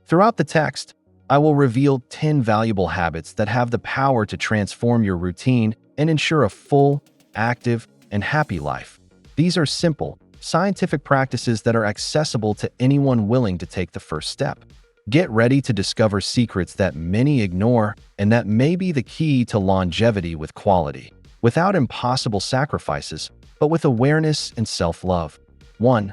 Throughout the text, I will reveal 10 valuable habits that have the power to transform your routine and ensure a full, active, and happy life. These are simple, scientific practices that are accessible to anyone willing to take the first step. Get ready to discover secrets that many ignore and that may be the key to longevity with quality, without impossible sacrifices, but with awareness and self-love. 1.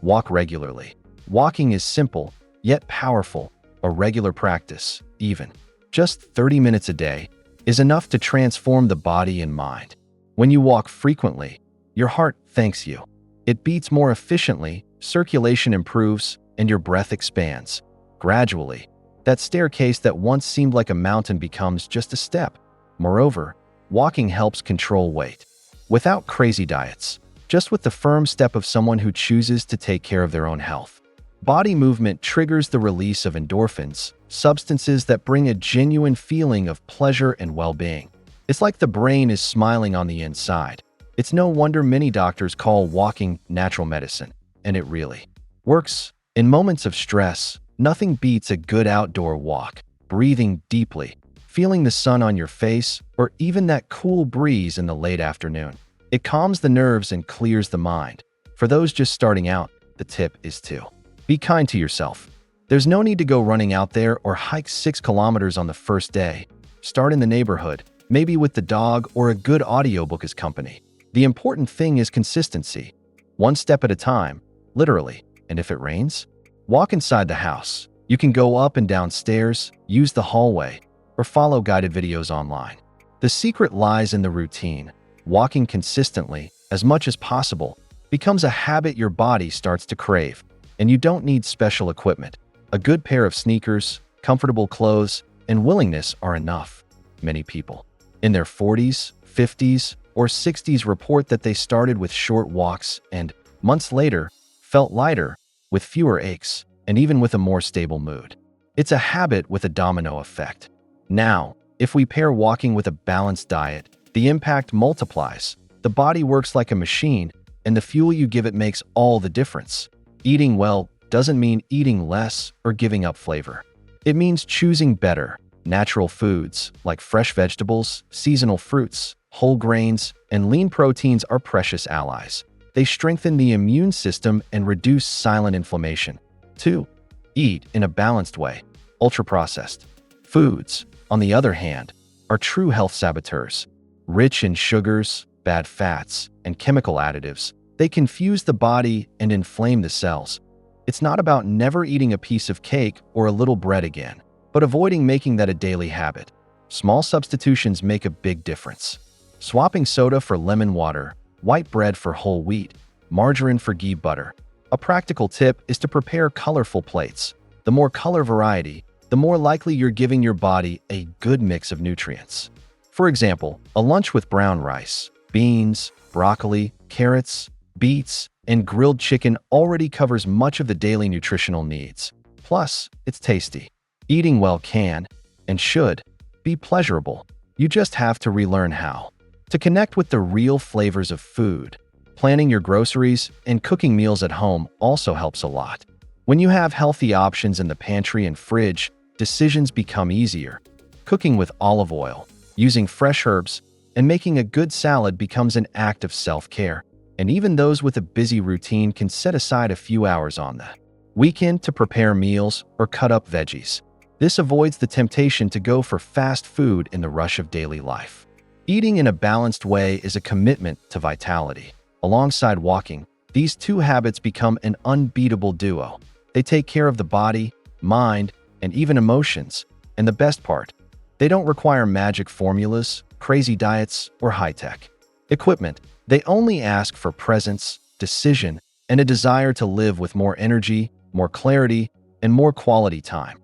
Walk regularly. Walking is simple, yet powerful. A regular practice, even just 30 minutes a day, is enough to transform the body and mind. When you walk frequently, your heart thanks you. It beats more efficiently, circulation improves, and your breath expands. Gradually, that staircase that once seemed like a mountain becomes just a step. Moreover, walking helps control weight. Without crazy diets, just with the firm step of someone who chooses to take care of their own health. Body movement triggers the release of endorphins, substances that bring a genuine feeling of pleasure and well-being. It's like the brain is smiling on the inside. It's no wonder many doctors call walking natural medicine, and it really works. In moments of stress, nothing beats a good outdoor walk. Breathing deeply, feeling the sun on your face, or even that cool breeze in the late afternoon. It calms the nerves and clears the mind. For those just starting out, the tip is to be kind to yourself. There's no need to go running out there or hike 6 kilometers on the first day. Start in the neighborhood, maybe with the dog or a good audiobook as company. The important thing is consistency. One step at a time, literally. And if it rains, walk inside the house. You can go up and down stairs, use the hallway, or follow guided videos online. The secret lies in the routine. Walking consistently, as much as possible, becomes a habit your body starts to crave. And you don't need special equipment. A good pair of sneakers, comfortable clothes, and willingness are enough. Many people in their 40s, 50s, or 60s report that they started with short walks and, months later, felt lighter, with fewer aches, and even with a more stable mood. It's a habit with a domino effect. Now, if we pair walking with a balanced diet, the impact multiplies. The body works like a machine, and the fuel you give it makes all the difference. Eating well doesn't mean eating less or giving up flavor. It means choosing better. Natural foods like fresh vegetables, seasonal fruits, whole grains, and lean proteins are precious allies. They strengthen the immune system and reduce silent inflammation. 2. Eat in a balanced way. Ultra-processed foods, on the other hand, are true health saboteurs. Rich in sugars, bad fats, and chemical additives, they confuse the body and inflame the cells. It's not about never eating a piece of cake or a little bread again, but avoiding making that a daily habit. Small substitutions make a big difference. Swapping soda for lemon water, white bread for whole wheat, margarine for ghee butter. A practical tip is to prepare colorful plates. The more color variety, the more likely you're giving your body a good mix of nutrients. For example, a lunch with brown rice, beans, broccoli, carrots, beets, and grilled chicken already covers much of the daily nutritional needs. Plus, it's tasty. Eating well can, and should, be pleasurable. You just have to relearn how. To connect with the real flavors of food, planning your groceries and cooking meals at home also helps a lot. When you have healthy options in the pantry and fridge, decisions become easier. Cooking with olive oil, using fresh herbs, and making a good salad becomes an act of self-care. And even those with a busy routine can set aside a few hours on the weekend to prepare meals or cut up veggies. This avoids the temptation to go for fast food in the rush of daily life. Eating in a balanced way is a commitment to vitality. Alongside walking, these two habits become an unbeatable duo. They take care of the body, mind, and even emotions. And the best part, they don't require magic formulas, crazy diets, or high-tech equipment. They only ask for presence, decision, and a desire to live with more energy, more clarity, and more quality time.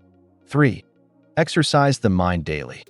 3. Exercise the mind daily.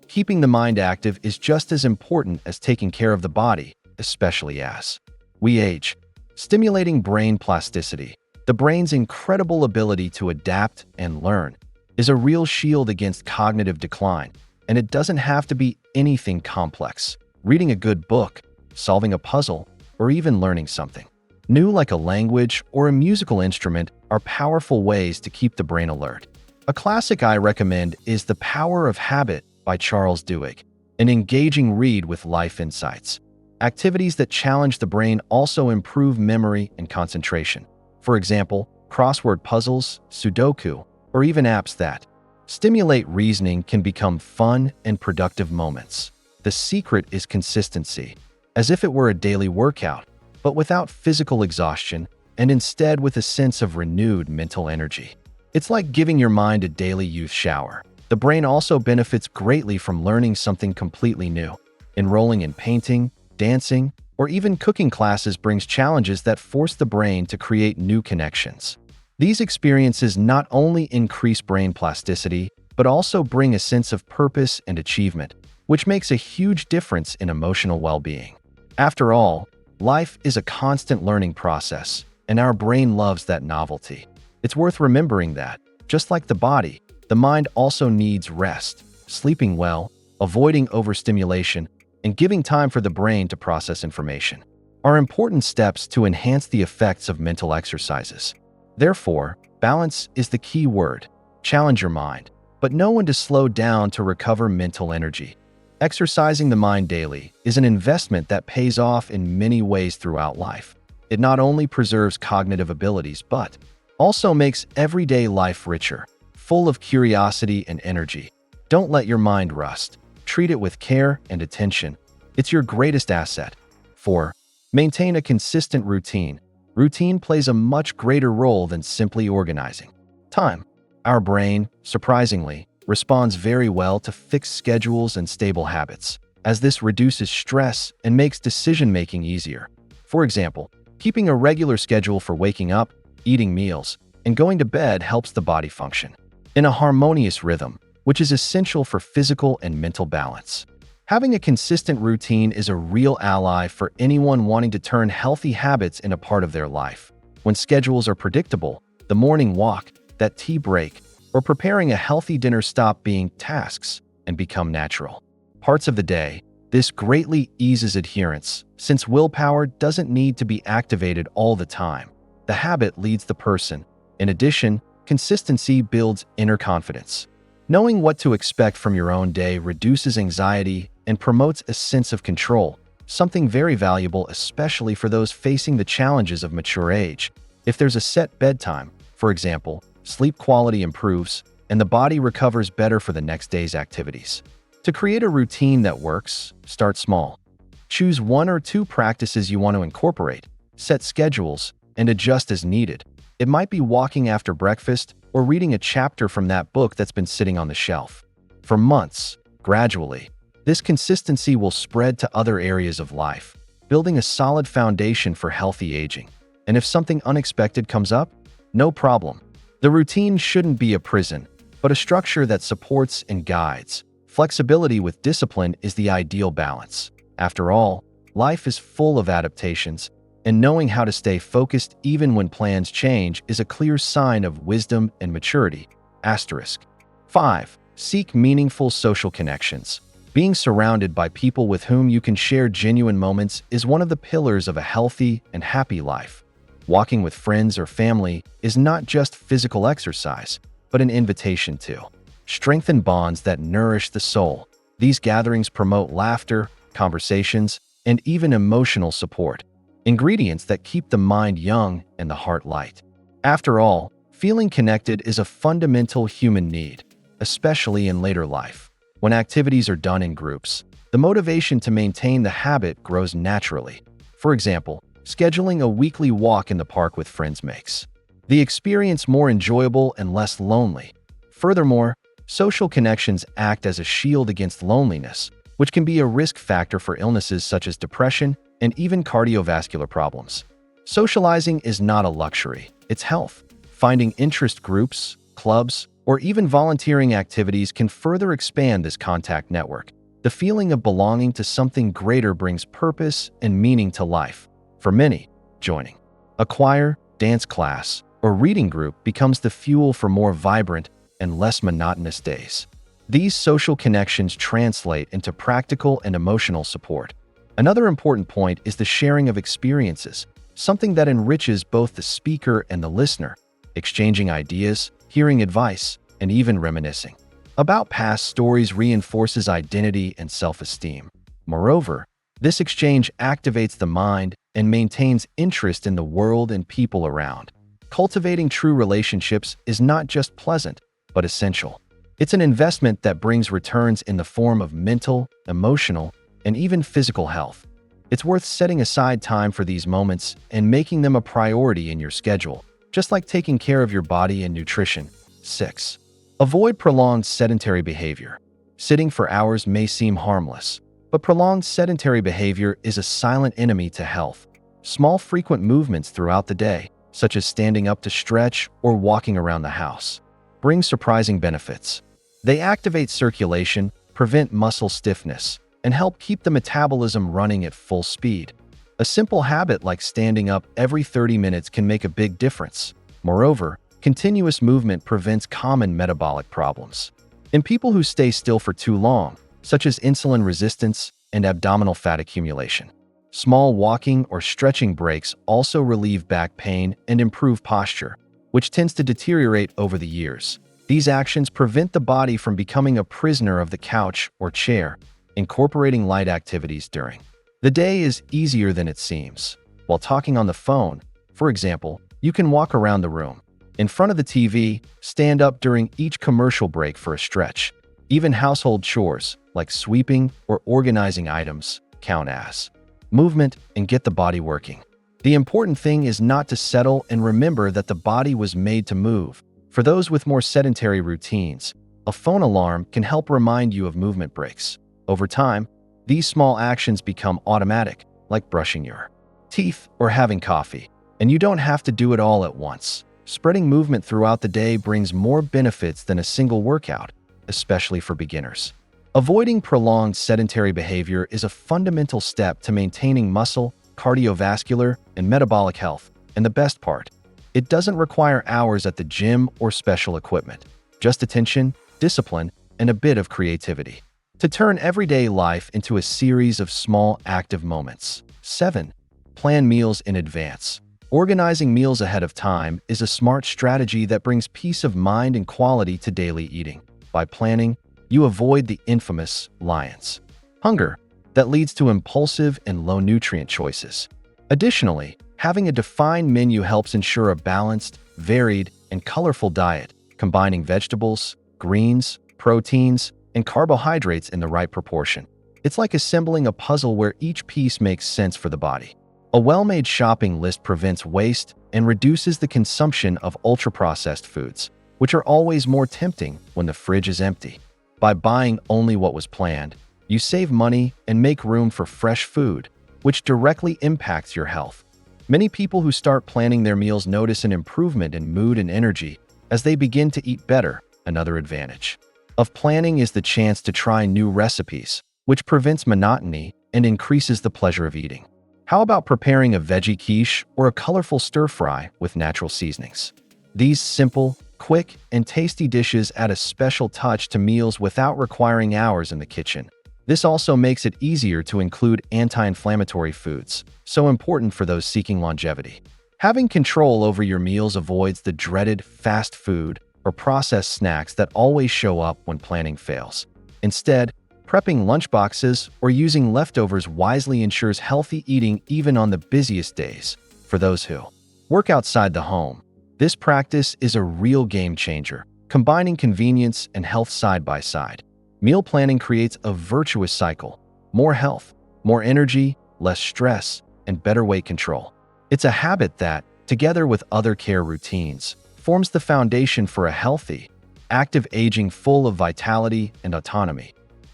Keeping the mind active is just as important as taking care of the body, especially as we age. Stimulating brain plasticity, the brain's incredible ability to adapt and learn, is a real shield against cognitive decline, and it doesn't have to be anything complex. Reading a good book, solving a puzzle, or even learning something new like a language or a musical instrument are powerful ways to keep the brain alert. A classic I recommend is The Power of Habit by Charles Duhigg, an engaging read with life insights. Activities that challenge the brain also improve memory and concentration. For example, crossword puzzles, Sudoku, or even apps that stimulate reasoning can become fun and productive moments. The secret is consistency, as if it were a daily workout, but without physical exhaustion and instead with a sense of renewed mental energy. It's like giving your mind a daily youth shower. The brain also benefits greatly from learning something completely new. Enrolling in painting, dancing, or even cooking classes brings challenges that force the brain to create new connections. These experiences not only increase brain plasticity, but also bring a sense of purpose and achievement, which makes a huge difference in emotional well-being. After all, life is a constant learning process, and our brain loves that novelty. It's worth remembering that, just like the body, the mind also needs rest, sleeping well, avoiding overstimulation, and giving time for the brain to process information are important steps to enhance the effects of mental exercises. Therefore, balance is the key word. Challenge your mind, but know when to slow down to recover mental energy. Exercising the mind daily is an investment that pays off in many ways throughout life. It not only preserves cognitive abilities, but also makes everyday life richer, full of curiosity and energy. Don't let your mind rust. Treat it with care and attention. It's your greatest asset. 4. Maintain a consistent routine. Routine plays a much greater role than simply organizing time. Our brain, surprisingly, responds very well to fixed schedules and stable habits, as this reduces stress and makes decision-making easier. For example, keeping a regular schedule for waking up, eating meals, and going to bed helps the body function in a harmonious rhythm, which is essential for physical and mental balance. Having a consistent routine is a real ally for anyone wanting to turn healthy habits into part of their life. When schedules are predictable, the morning walk, that tea break, or preparing a healthy dinner stop being tasks and become natural parts of the day. This greatly eases adherence, since willpower doesn't need to be activated all the time. The habit leads the person. In addition, consistency builds inner confidence. Knowing what to expect from your own day reduces anxiety and promotes a sense of control, something very valuable especially for those facing the challenges of mature age. If there's a set bedtime, for example, sleep quality improves and the body recovers better for the next day's activities. To create a routine that works, start small. Choose 1 or 2 practices you want to incorporate, set schedules, and adjust as needed. It might be walking after breakfast or reading a chapter from that book that's been sitting on the shelf. For months, gradually, this consistency will spread to other areas of life, building a solid foundation for healthy aging. And if something unexpected comes up, no problem. The routine shouldn't be a prison, but a structure that supports and guides. Flexibility with discipline is the ideal balance. After all, life is full of adaptations, and knowing how to stay focused even when plans change is a clear sign of wisdom and maturity. 5. Seek meaningful social connections. Being surrounded by people with whom you can share genuine moments is one of the pillars of a healthy and happy life. Walking with friends or family is not just physical exercise, but an invitation to strengthen bonds that nourish the soul. These gatherings promote laughter, conversations, and even emotional support, ingredients that keep the mind young and the heart light. After all, feeling connected is a fundamental human need, especially in later life. When activities are done in groups, the motivation to maintain the habit grows naturally. For example, scheduling a weekly walk in the park with friends makes the experience more enjoyable and less lonely. Furthermore, social connections act as a shield against loneliness, which can be a risk factor for illnesses such as depression and even cardiovascular problems. Socializing is not a luxury, it's health. Finding interest groups, clubs, or even volunteering activities can further expand this contact network. The feeling of belonging to something greater brings purpose and meaning to life. For many, joining a choir, dance class, or reading group becomes the fuel for more vibrant and less monotonous days. These social connections translate into practical and emotional support. Another important point is the sharing of experiences, something that enriches both the speaker and the listener. Exchanging ideas, hearing advice, and even reminiscing about past stories reinforces identity and self-esteem. Moreover, this exchange activates the mind and maintains interest in the world and people around. Cultivating true relationships is not just pleasant, but essential. It's an investment that brings returns in the form of mental, emotional, and even physical health. It's worth setting aside time for these moments and making them a priority in your schedule, just like taking care of your body and nutrition. 6. Avoid prolonged sedentary behavior. Sitting for hours may seem harmless, but prolonged sedentary behavior is a silent enemy to health. Small, frequent movements throughout the day, such as standing up to stretch or walking around the house, bring surprising benefits. They activate circulation, prevent muscle stiffness, and help keep the metabolism running at full speed. A simple habit like standing up every 30 minutes can make a big difference. Moreover, continuous movement prevents common metabolic problems. In people who stay still for too long, such as insulin resistance and abdominal fat accumulation, small walking or stretching breaks also relieve back pain and improve posture, which tends to deteriorate over the years. These actions prevent the body from becoming a prisoner of the couch or chair. Incorporating light activities during the day is easier than it seems. While talking on the phone, for example, you can walk around the room. In front of the TV, stand up during each commercial break for a stretch. Even household chores, like sweeping or organizing items, count as movement and get the body working. The important thing is not to settle and remember that the body was made to move. For those with more sedentary routines, a phone alarm can help remind you of movement breaks. Over time, these small actions become automatic, like brushing your teeth or having coffee, and you don't have to do it all at once. Spreading movement throughout the day brings more benefits than a single workout, especially for beginners. Avoiding prolonged sedentary behavior is a fundamental step to maintaining muscle, cardiovascular, and metabolic health. And the best part, it doesn't require hours at the gym or special equipment, just attention, discipline, and a bit of creativity to turn everyday life into a series of small, active moments. 7. Plan meals in advance. Organizing meals ahead of time is a smart strategy that brings peace of mind and quality to daily eating. By planning, you avoid the infamous lion's hunger that leads to impulsive and low-nutrient choices. Additionally, having a defined menu helps ensure a balanced, varied, and colorful diet, combining vegetables, greens, proteins, and carbohydrates in the right proportion. It's like assembling a puzzle where each piece makes sense for the body. A well-made shopping list prevents waste and reduces the consumption of ultra-processed foods, which are always more tempting when the fridge is empty. By buying only what was planned, you save money and make room for fresh food, which directly impacts your health. Many people who start planning their meals notice an improvement in mood and energy as they begin to eat better. Another advantage of planning is the chance to try new recipes, which prevents monotony and increases the pleasure of eating. How about preparing a veggie quiche or a colorful stir-fry with natural seasonings? These simple, quick, and tasty dishes add a special touch to meals without requiring hours in the kitchen. This also makes it easier to include anti-inflammatory foods, so important for those seeking longevity. Having control over your meals avoids the dreaded fast food or processed snacks that always show up when planning fails. Instead, prepping lunchboxes or using leftovers wisely ensures healthy eating even on the busiest days. For those who work outside the home, this practice is a real game changer, combining convenience and health side by side. Meal planning creates a virtuous cycle: more health, more energy, less stress, and better weight control. It's a habit that, together with other care routines, forms the foundation for a healthy, active aging full of vitality and autonomy.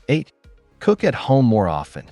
8. Cook at home more often.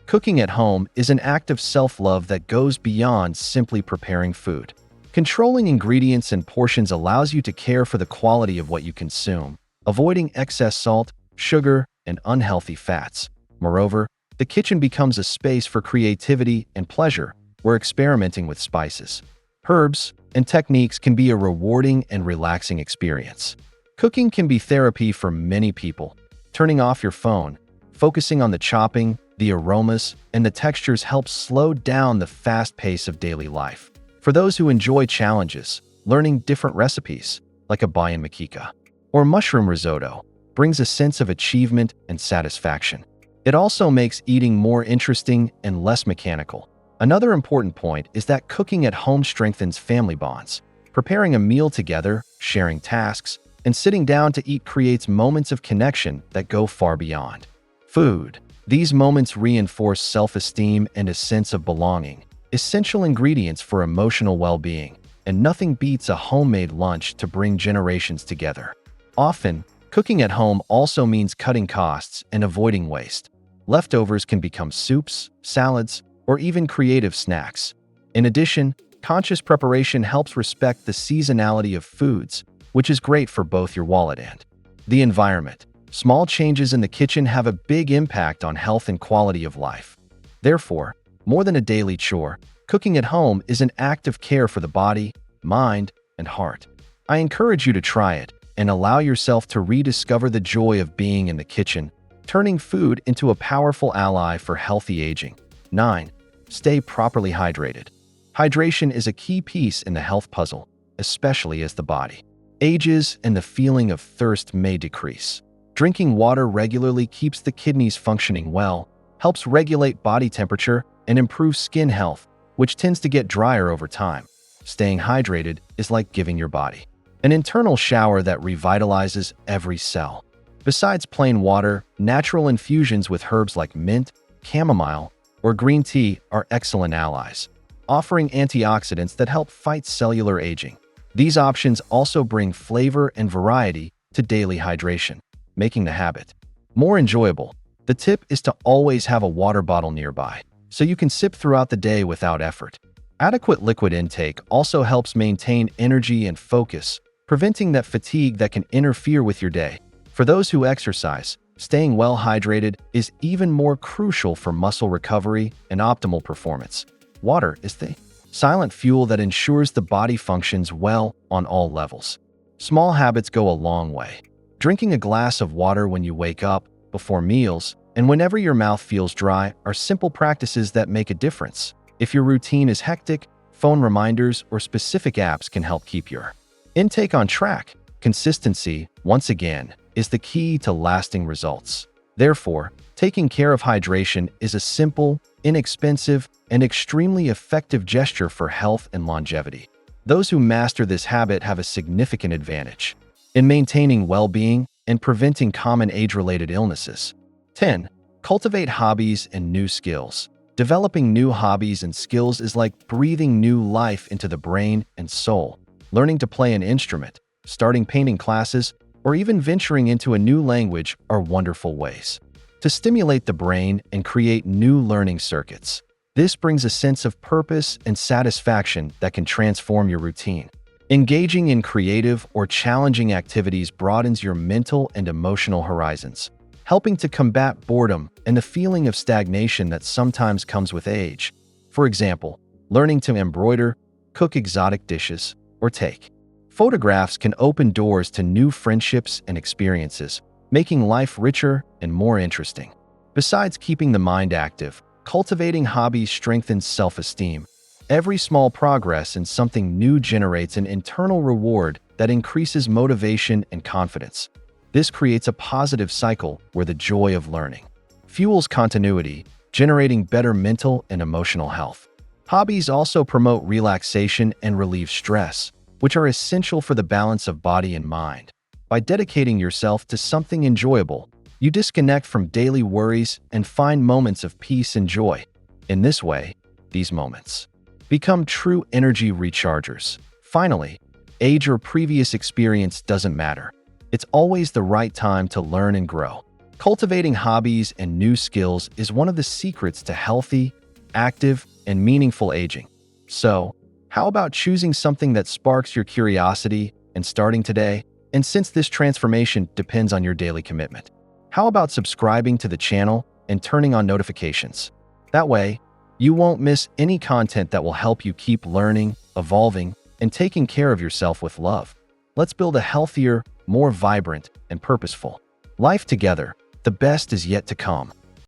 Cooking at home is an act of self-love that goes beyond simply preparing food. Controlling ingredients and portions allows you to care for the quality of what you consume, avoiding excess salt, sugar, and unhealthy fats. Moreover, the kitchen becomes a space for creativity and pleasure, where experimenting with spices, herbs, and techniques can be a rewarding and relaxing experience. Cooking can be therapy for many people. Turning off your phone, focusing on the chopping, the aromas, and the textures helps slow down the fast pace of daily life. For those who enjoy challenges, learning different recipes, like a bayan makika, or mushroom risotto brings a sense of achievement and satisfaction. It also makes eating more interesting and less mechanical. Another important point is that cooking at home strengthens family bonds. Preparing a meal together, sharing tasks, and sitting down to eat creates moments of connection that go far beyond food. These moments reinforce self-esteem and a sense of belonging, essential ingredients for emotional well-being, and nothing beats a homemade lunch to bring generations together. Often, cooking at home also means cutting costs and avoiding waste. Leftovers can become soups, salads, or even creative snacks. In addition, conscious preparation helps respect the seasonality of foods, which is great for both your wallet and the environment. Small changes in the kitchen have a big impact on health and quality of life. Therefore, more than a daily chore, cooking at home is an act of care for the body, mind, and heart. I encourage you to try it and allow yourself to rediscover the joy of being in the kitchen, turning food into a powerful ally for healthy aging. 9. Stay properly hydrated. Hydration is a key piece in the health puzzle, especially as the body ages and the feeling of thirst may decrease. Drinking water regularly keeps the kidneys functioning well, helps regulate body temperature, and improves skin health, which tends to get drier over time. Staying hydrated is like giving your body an internal shower that revitalizes every cell. Besides plain water, natural infusions with herbs like mint, chamomile, or green tea are excellent allies, offering antioxidants that help fight cellular aging. These options also bring flavor and variety to daily hydration, making the habit more enjoyable. The tip is to always have a water bottle nearby, so you can sip throughout the day without effort. Adequate liquid intake also helps maintain energy and focus, preventing that fatigue that can interfere with your day. For those who exercise, staying well hydrated is even more crucial for muscle recovery and optimal performance. Water is the silent fuel that ensures the body functions well on all levels. Small habits go a long way. Drinking a glass of water when you wake up, before meals, and whenever your mouth feels dry are simple practices that make a difference. If your routine is hectic, phone reminders or specific apps can help keep your intake on track. Consistency, once again, is the key to lasting results. Therefore, taking care of hydration is a simple, inexpensive, and extremely effective gesture for health and longevity. Those who master this habit have a significant advantage in maintaining well-being and preventing common age-related illnesses. 10. Cultivate hobbies and new skills. Developing new hobbies and skills is like breathing new life into the brain and soul. Learning to play an instrument, starting painting classes, or even venturing into a new language are wonderful ways to stimulate the brain and create new learning circuits. This brings a sense of purpose and satisfaction that can transform your routine. Engaging in creative or challenging activities broadens your mental and emotional horizons, helping to combat boredom and the feeling of stagnation that sometimes comes with age. For example, learning to embroider, cook exotic dishes, or take photographs can open doors to new friendships and experiences, making life richer and more interesting. Besides keeping the mind active, cultivating hobbies strengthens self-esteem. Every small progress in something new generates an internal reward that increases motivation and confidence. This creates a positive cycle where the joy of learning fuels continuity, generating better mental and emotional health. Hobbies also promote relaxation and relieve stress, which are essential for the balance of body and mind. By dedicating yourself to something enjoyable, you disconnect from daily worries and find moments of peace and joy. In this way, these moments become true energy rechargers. Finally, age or previous experience doesn't matter. It's always the right time to learn and grow. Cultivating hobbies and new skills is one of the secrets to healthy, active, and meaningful aging. So, how about choosing something that sparks your curiosity and starting today? And since this transformation depends on your daily commitment, how about subscribing to the channel and turning on notifications? That way, you won't miss any content that will help you keep learning, evolving, and taking care of yourself with love. Let's build a healthier, more vibrant, and purposeful life together. The best is yet to come.